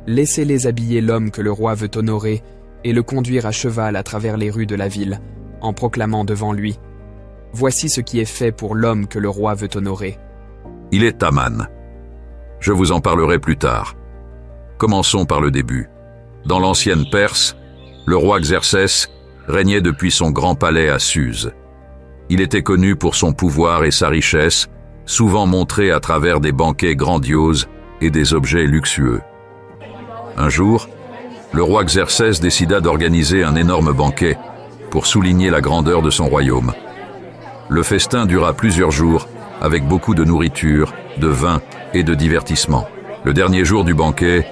Laissez-les habiller l'homme que le roi veut honorer et le conduire à cheval à travers les rues de la ville, en proclamant devant lui « Voici ce qui est fait pour l'homme que le roi veut honorer. » Il est Aman. Je vous en parlerai plus tard. Commençons par le début. Dans l'ancienne Perse, le roi Xerxès régnait depuis son grand palais à Suse. Il était connu pour son pouvoir et sa richesse, souvent montrés à travers des banquets grandioses et des objets luxueux. Un jour, le roi Xerxès décida d'organiser un énorme banquet pour souligner la grandeur de son royaume. Le festin dura plusieurs jours, avec beaucoup de nourriture, de vin et de divertissement. Le dernier jour du banquet,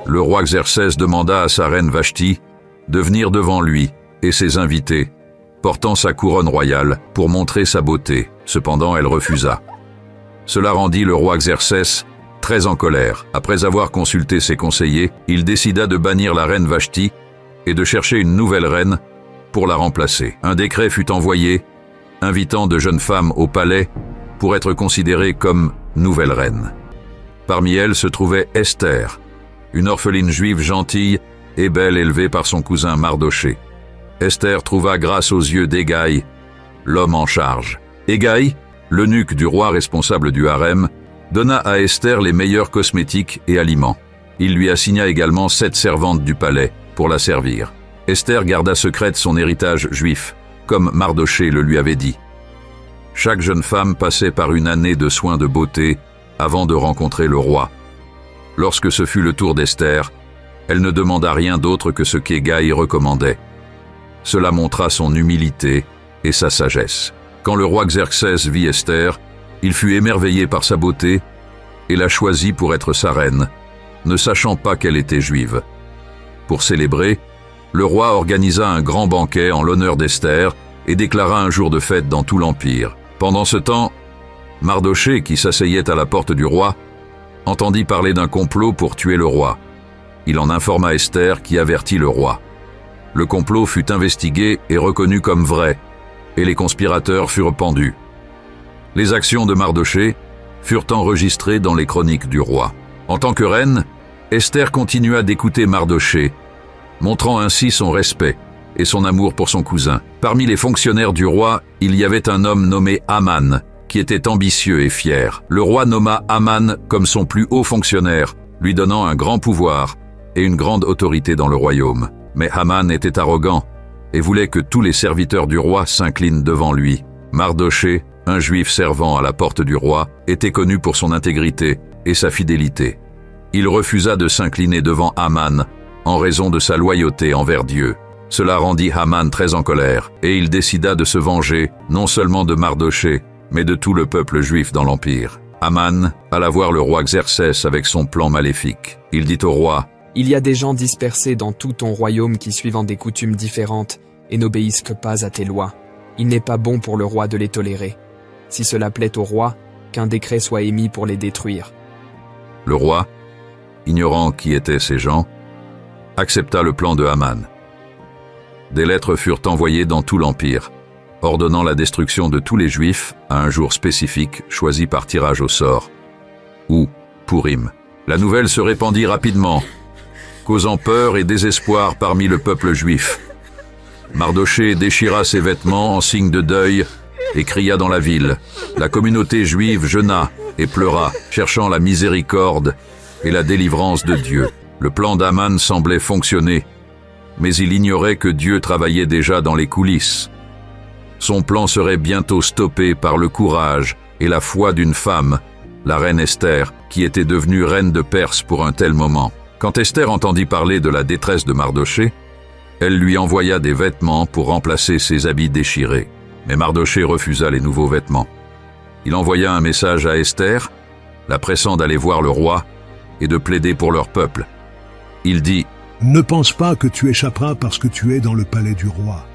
le roi Xerxès demanda à sa reine Vashti de venir devant lui et ses invités, portant sa couronne royale pour montrer sa beauté. Cependant, elle refusa. Cela rendit le roi Xerxès très en colère. Après avoir consulté ses conseillers, il décida de bannir la reine Vashti et de chercher une nouvelle reine pour la remplacer. Un décret fut envoyé, invitant de jeunes femmes au palais pour être considérées comme nouvelle reine. Parmi elles se trouvait Esther, une orpheline juive gentille et belle élevée par son cousin Mardoché. Esther trouva grâce aux yeux d'Hégaï, l'homme en charge. Hégaï, l'eunuque du roi responsable du harem, donna à Esther les meilleurs cosmétiques et aliments. Il lui assigna également 7 servantes du palais pour la servir. Esther garda secrète son héritage juif, comme Mardoché le lui avait dit. Chaque jeune femme passait par une année de soins de beauté avant de rencontrer le roi. Lorsque ce fut le tour d'Esther, elle ne demanda rien d'autre que ce qu'Hégaï recommandait. Cela montra son humilité et sa sagesse. Quand le roi Xerxès vit Esther, il fut émerveillé par sa beauté et la choisit pour être sa reine, ne sachant pas qu'elle était juive. Pour célébrer, le roi organisa un grand banquet en l'honneur d'Esther et déclara un jour de fête dans tout l'Empire. Pendant ce temps, Mardoché, qui s'asseyait à la porte du roi, entendit parler d'un complot pour tuer le roi. Il en informa Esther qui avertit le roi. Le complot fut investigué et reconnu comme vrai, et les conspirateurs furent pendus. Les actions de Mardoché furent enregistrées dans les chroniques du roi. En tant que reine, Esther continua d'écouter Mardoché, montrant ainsi son respect et son amour pour son cousin. Parmi les fonctionnaires du roi, il y avait un homme nommé Haman, qui était ambitieux et fier. Le roi nomma Haman comme son plus haut fonctionnaire, lui donnant un grand pouvoir et une grande autorité dans le royaume. Mais Haman était arrogant et voulait que tous les serviteurs du roi s'inclinent devant lui. Mardoché, un juif servant à la porte du roi, était connu pour son intégrité et sa fidélité. Il refusa de s'incliner devant Haman en raison de sa loyauté envers Dieu. Cela rendit Haman très en colère et il décida de se venger non seulement de Mardoché, mais de tout le peuple juif dans l'Empire. Haman alla voir le roi Xerxès avec son plan maléfique. Il dit au roi: « Il y a des gens dispersés dans tout ton royaume qui suivent des coutumes différentes et n'obéissent que pas à tes lois. Il n'est pas bon pour le roi de les tolérer. Si cela plaît au roi, qu'un décret soit émis pour les détruire. » Le roi, ignorant qui étaient ces gens, accepta le plan de Haman. Des lettres furent envoyées dans tout l'Empire, ordonnant la destruction de tous les Juifs à un jour spécifique choisi par tirage au sort, ou Pourim. La nouvelle se répandit rapidement, causant peur et désespoir parmi le peuple juif. Mardoché déchira ses vêtements en signe de deuil et cria dans la ville. La communauté juive jeûna et pleura, cherchant la miséricorde et la délivrance de Dieu. Le plan d'Haman semblait fonctionner, mais il ignorait que Dieu travaillait déjà dans les coulisses. Son plan serait bientôt stoppé par le courage et la foi d'une femme, la reine Esther, qui était devenue reine de Perse pour un tel moment. Quand Esther entendit parler de la détresse de Mardoché, elle lui envoya des vêtements pour remplacer ses habits déchirés. Mais Mardoché refusa les nouveaux vêtements. Il envoya un message à Esther, la pressant d'aller voir le roi et de plaider pour leur peuple. Il dit: « Ne pense pas que tu échapperas parce que tu es dans le palais du roi.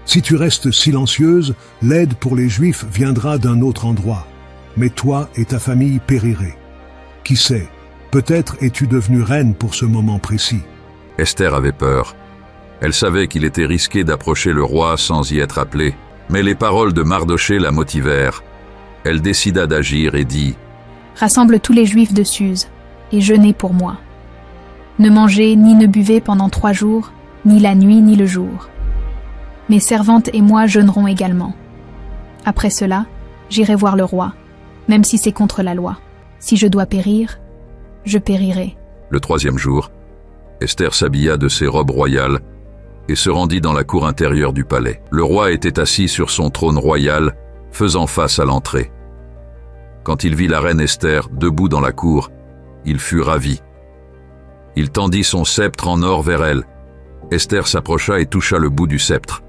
Si tu restes silencieuse, l'aide pour les Juifs viendra d'un autre endroit, mais toi et ta famille périrez. Qui sait, peut-être es-tu devenue reine pour ce moment précis. » Esther avait peur. Elle savait qu'il était risqué d'approcher le roi sans y être appelée, mais les paroles de Mardoché la motivèrent. Elle décida d'agir et dit: « Rassemble tous les Juifs de Suse et jeûnez pour moi. Ne mangez ni ne buvez pendant 3 jours, ni la nuit ni le jour. Mes servantes et moi jeûnerons également. Après cela, j'irai voir le roi, même si c'est contre la loi. Si je dois périr, je périrai. Le 3e jour, Esther s'habilla de ses robes royales et se rendit dans la cour intérieure du palais. Le roi était assis sur son trône royal, faisant face à l'entrée. Quand il vit la reine Esther debout dans la cour, il fut ravi. Il tendit son sceptre en or vers elle. Esther s'approcha et toucha le bout du sceptre.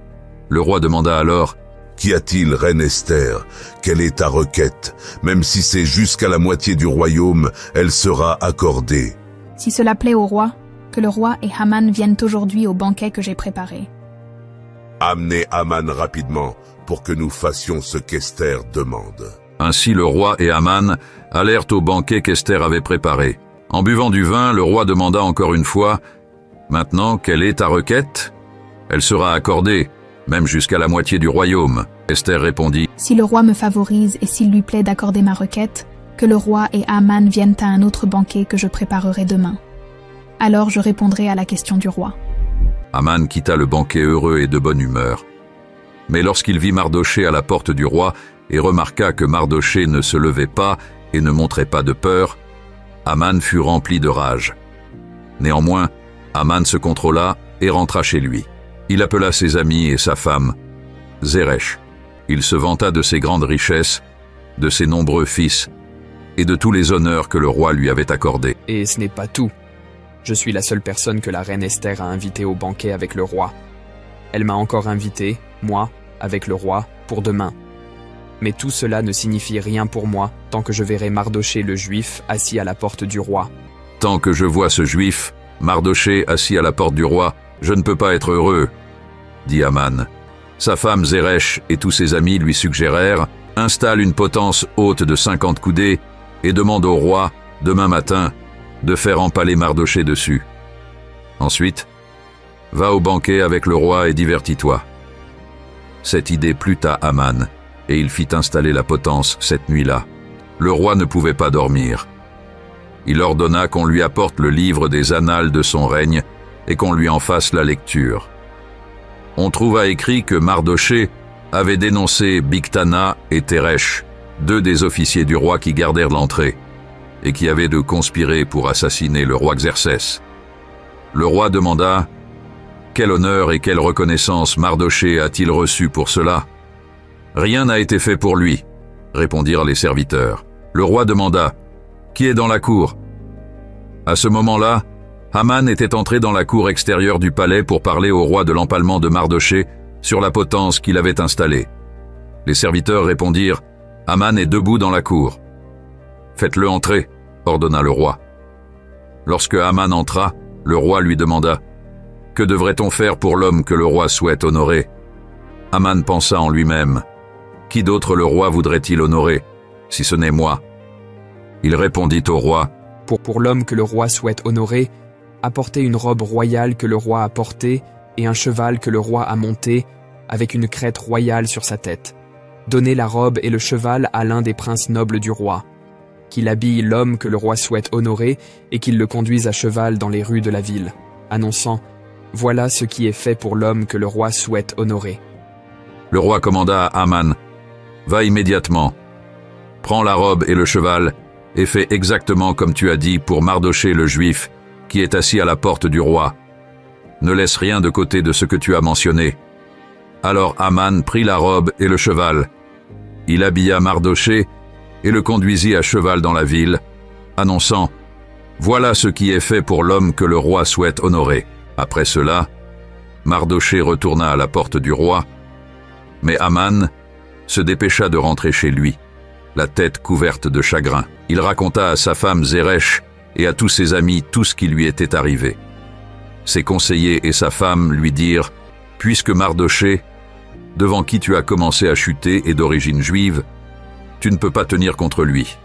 Le roi demanda alors: « Qu'y a-t-il, reine Esther? Quelle est ta requête? Même si c'est jusqu'à la moitié du royaume, elle sera accordée. » Si cela plaît au roi, que le roi et Haman viennent aujourd'hui au banquet que j'ai préparé. Amenez Haman rapidement pour que nous fassions ce qu'Esther demande. Ainsi le roi et Haman allèrent au banquet qu'Esther avait préparé. En buvant du vin, le roi demanda encore une fois: « Maintenant, quelle est ta requête? Elle sera accordée, même jusqu'à la moitié du royaume. » Esther répondit: « Si le roi me favorise et s'il lui plaît d'accorder ma requête, que le roi et Haman viennent à un autre banquet que je préparerai demain. Alors je répondrai à la question du roi. » Haman quitta le banquet heureux et de bonne humeur. Mais lorsqu'il vit Mardochée à la porte du roi et remarqua que Mardochée ne se levait pas et ne montrait pas de peur, Haman fut rempli de rage. Néanmoins, Haman se contrôla et rentra chez lui. Il appela ses amis et sa femme, Zeresh. Il se vanta de ses grandes richesses, de ses nombreux fils et de tous les honneurs que le roi lui avait accordés. Et ce n'est pas tout. Je suis la seule personne que la reine Esther a invitée au banquet avec le roi. Elle m'a encore invité, moi, avec le roi, pour demain. Mais tout cela ne signifie rien pour moi tant que je verrai Mardochée le Juif assis à la porte du roi. Tant que je vois ce Juif, Mardochée assis à la porte du roi, je ne peux pas être heureux, dit Haman. Sa femme Zeresh et tous ses amis lui suggérèrent: installe une potence haute de 50 coudées et demande au roi, demain matin, de faire empaler Mardochée dessus. Ensuite, va au banquet avec le roi et divertis-toi. Cette idée plut à Haman, et il fit installer la potence cette nuit-là. Le roi ne pouvait pas dormir. Il ordonna qu'on lui apporte le livre des annales de son règne et qu'on lui en fasse la lecture. On trouva écrit que Mardochée avait dénoncé Bigthana et Teresh, 2 des officiers du roi qui gardèrent l'entrée, et qui avaient de conspirer pour assassiner le roi Xerxès. Le roi demanda: « Quel honneur et quelle reconnaissance Mardochée a-t-il reçu pour cela ?»« Rien n'a été fait pour lui, » répondirent les serviteurs. Le roi demanda: « Qui est dans la cour ?» À ce moment-là, Haman était entré dans la cour extérieure du palais pour parler au roi de l'empalement de Mardochée sur la potence qu'il avait installée. Les serviteurs répondirent: « Haman est debout dans la cour. »« Faites-le entrer, » ordonna le roi. Lorsque Haman entra, le roi lui demanda: « Que devrait-on faire pour l'homme que le roi souhaite honorer ?» Haman pensa en lui-même: « Qui d'autre le roi voudrait-il honorer, si ce n'est moi ?» Il répondit au roi: « Pour l'homme que le roi souhaite honorer, apportez une robe royale que le roi a portée et un cheval que le roi a monté, avec une crête royale sur sa tête. Donnez la robe et le cheval à l'un des princes nobles du roi. Qu'il habille l'homme que le roi souhaite honorer et qu'il le conduise à cheval dans les rues de la ville, annonçant: « Voilà ce qui est fait pour l'homme que le roi souhaite honorer. » Le roi commanda à Haman: « Va immédiatement. Prends la robe et le cheval et fais exactement comme tu as dit pour Mardochée le Juif, qui est assis à la porte du roi. Ne laisse rien de côté de ce que tu as mentionné. » Alors Haman prit la robe et le cheval. Il habilla Mardochée et le conduisit à cheval dans la ville, annonçant: « Voilà ce qui est fait pour l'homme que le roi souhaite honorer. » Après cela, Mardochée retourna à la porte du roi, mais Haman se dépêcha de rentrer chez lui, la tête couverte de chagrin. Il raconta à sa femme Zeresh et à tous ses amis tout ce qui lui était arrivé. Ses conseillers et sa femme lui dirent: « Puisque Mardochée, devant qui tu as commencé à chuter, est d'origine juive, tu ne peux pas tenir contre lui.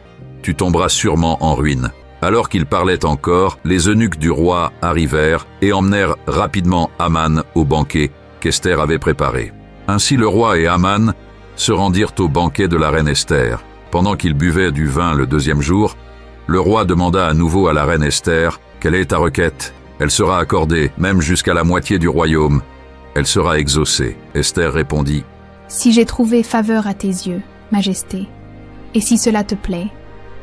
Tu tomberas sûrement en ruine. » Alors qu'il parlait encore, les eunuques du roi arrivèrent et emmenèrent rapidement Haman au banquet qu'Esther avait préparé. Ainsi le roi et Haman se rendirent au banquet de la reine Esther. Pendant qu'ils buvaient du vin le 2e jour, le roi demanda à nouveau à la reine Esther Quelle est ta requête? Elle sera accordée, même jusqu'à la moitié du royaume. Elle sera exaucée. Esther répondit, Si j'ai trouvé faveur à tes yeux, Majesté, et si cela te plaît,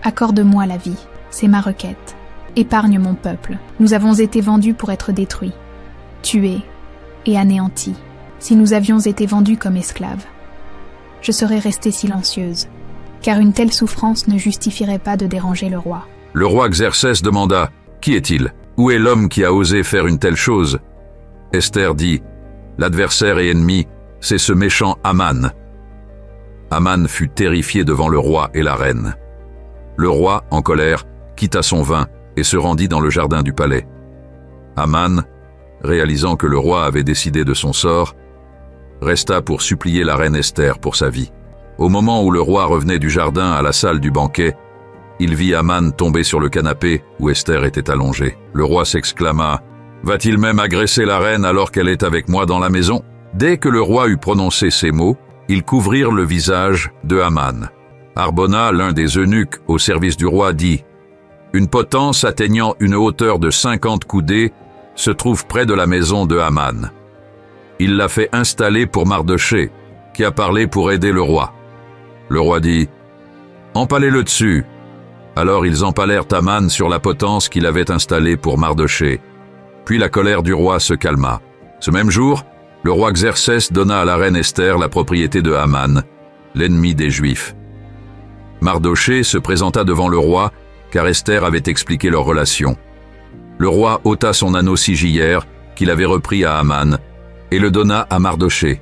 accorde-moi la vie, c'est ma requête. Épargne mon peuple. Nous avons été vendus pour être détruits, tués et anéantis. Si nous avions été vendus comme esclaves, je serais restée silencieuse, car une telle souffrance ne justifierait pas de déranger le roi. Le roi Xerxès demanda, Qui est-il? Où est l'homme qui a osé faire une telle chose? Esther dit, L'adversaire et ennemi, c'est ce méchant Haman. Haman fut terrifié devant le roi et la reine. Le roi, en colère, quitta son vin et se rendit dans le jardin du palais. Haman, réalisant que le roi avait décidé de son sort, resta pour supplier la reine Esther pour sa vie. Au moment où le roi revenait du jardin à la salle du banquet, il vit Haman tomber sur le canapé où Esther était allongée. Le roi s'exclama, « Va-t-il même agresser la reine alors qu'elle est avec moi dans la maison ?» Dès que le roi eut prononcé ces mots, ils couvrirent le visage de Haman. Harbona, l'un des eunuques au service du roi, dit, « Une potence atteignant une hauteur de 50 coudées se trouve près de la maison de Haman. Il l'a fait installer pour Mardochée, qui a parlé pour aider le roi. » Le roi dit, « Empalez-le dessus. » Alors ils empalèrent Haman sur la potence qu'il avait installée pour Mardochée. Puis la colère du roi se calma. Ce même jour, le roi Xerxès donna à la reine Esther la propriété de Haman, l'ennemi des Juifs. Mardochée se présenta devant le roi, car Esther avait expliqué leur relation. Le roi ôta son anneau sigillaire, qu'il avait repris à Haman, et le donna à Mardochée.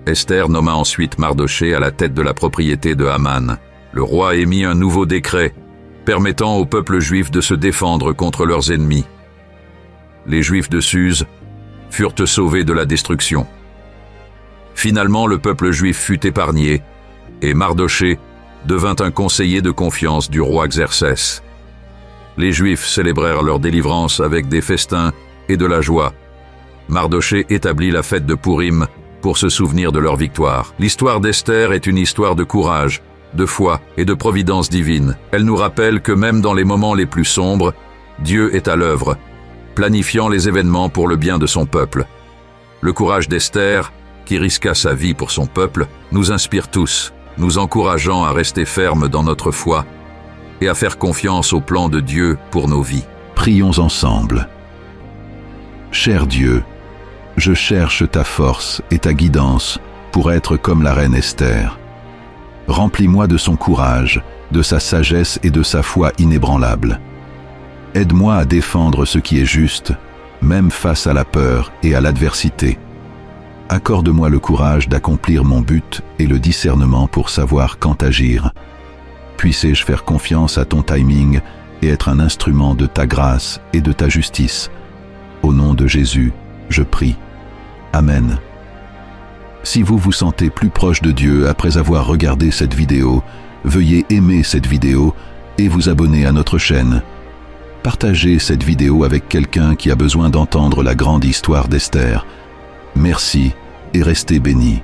Esther nomma ensuite Mardochée à la tête de la propriété de Haman. Le roi émit un nouveau décret, permettant au peuple juif de se défendre contre leurs ennemis. Les Juifs de Suse furent sauvés de la destruction. Finalement, le peuple juif fut épargné, et Mardochée devint un conseiller de confiance du roi Xerxès. Les Juifs célébrèrent leur délivrance avec des festins et de la joie. Mardochée établit la fête de Pourim pour se souvenir de leur victoire. L'histoire d'Esther est une histoire de courage, de foi et de providence divine. Elle nous rappelle que même dans les moments les plus sombres, Dieu est à l'œuvre, planifiant les événements pour le bien de son peuple. Le courage d'Esther, qui risqua sa vie pour son peuple, nous inspire tous, nous encourageant à rester fermes dans notre foi et à faire confiance au plan de Dieu pour nos vies. Prions ensemble. Cher Dieu, je cherche ta force et ta guidance pour être comme la reine Esther. Remplis-moi de son courage, de sa sagesse et de sa foi inébranlable. Aide-moi à défendre ce qui est juste, même face à la peur et à l'adversité. Accorde-moi le courage d'accomplir mon but et le discernement pour savoir quand agir. Puissé-je faire confiance à ton timing et être un instrument de ta grâce et de ta justice. Au nom de Jésus, je prie. Amen. Si vous vous sentez plus proche de Dieu après avoir regardé cette vidéo, veuillez aimer cette vidéo et vous abonner à notre chaîne. Partagez cette vidéo avec quelqu'un qui a besoin d'entendre la grande histoire d'Esther. Merci et restez bénis.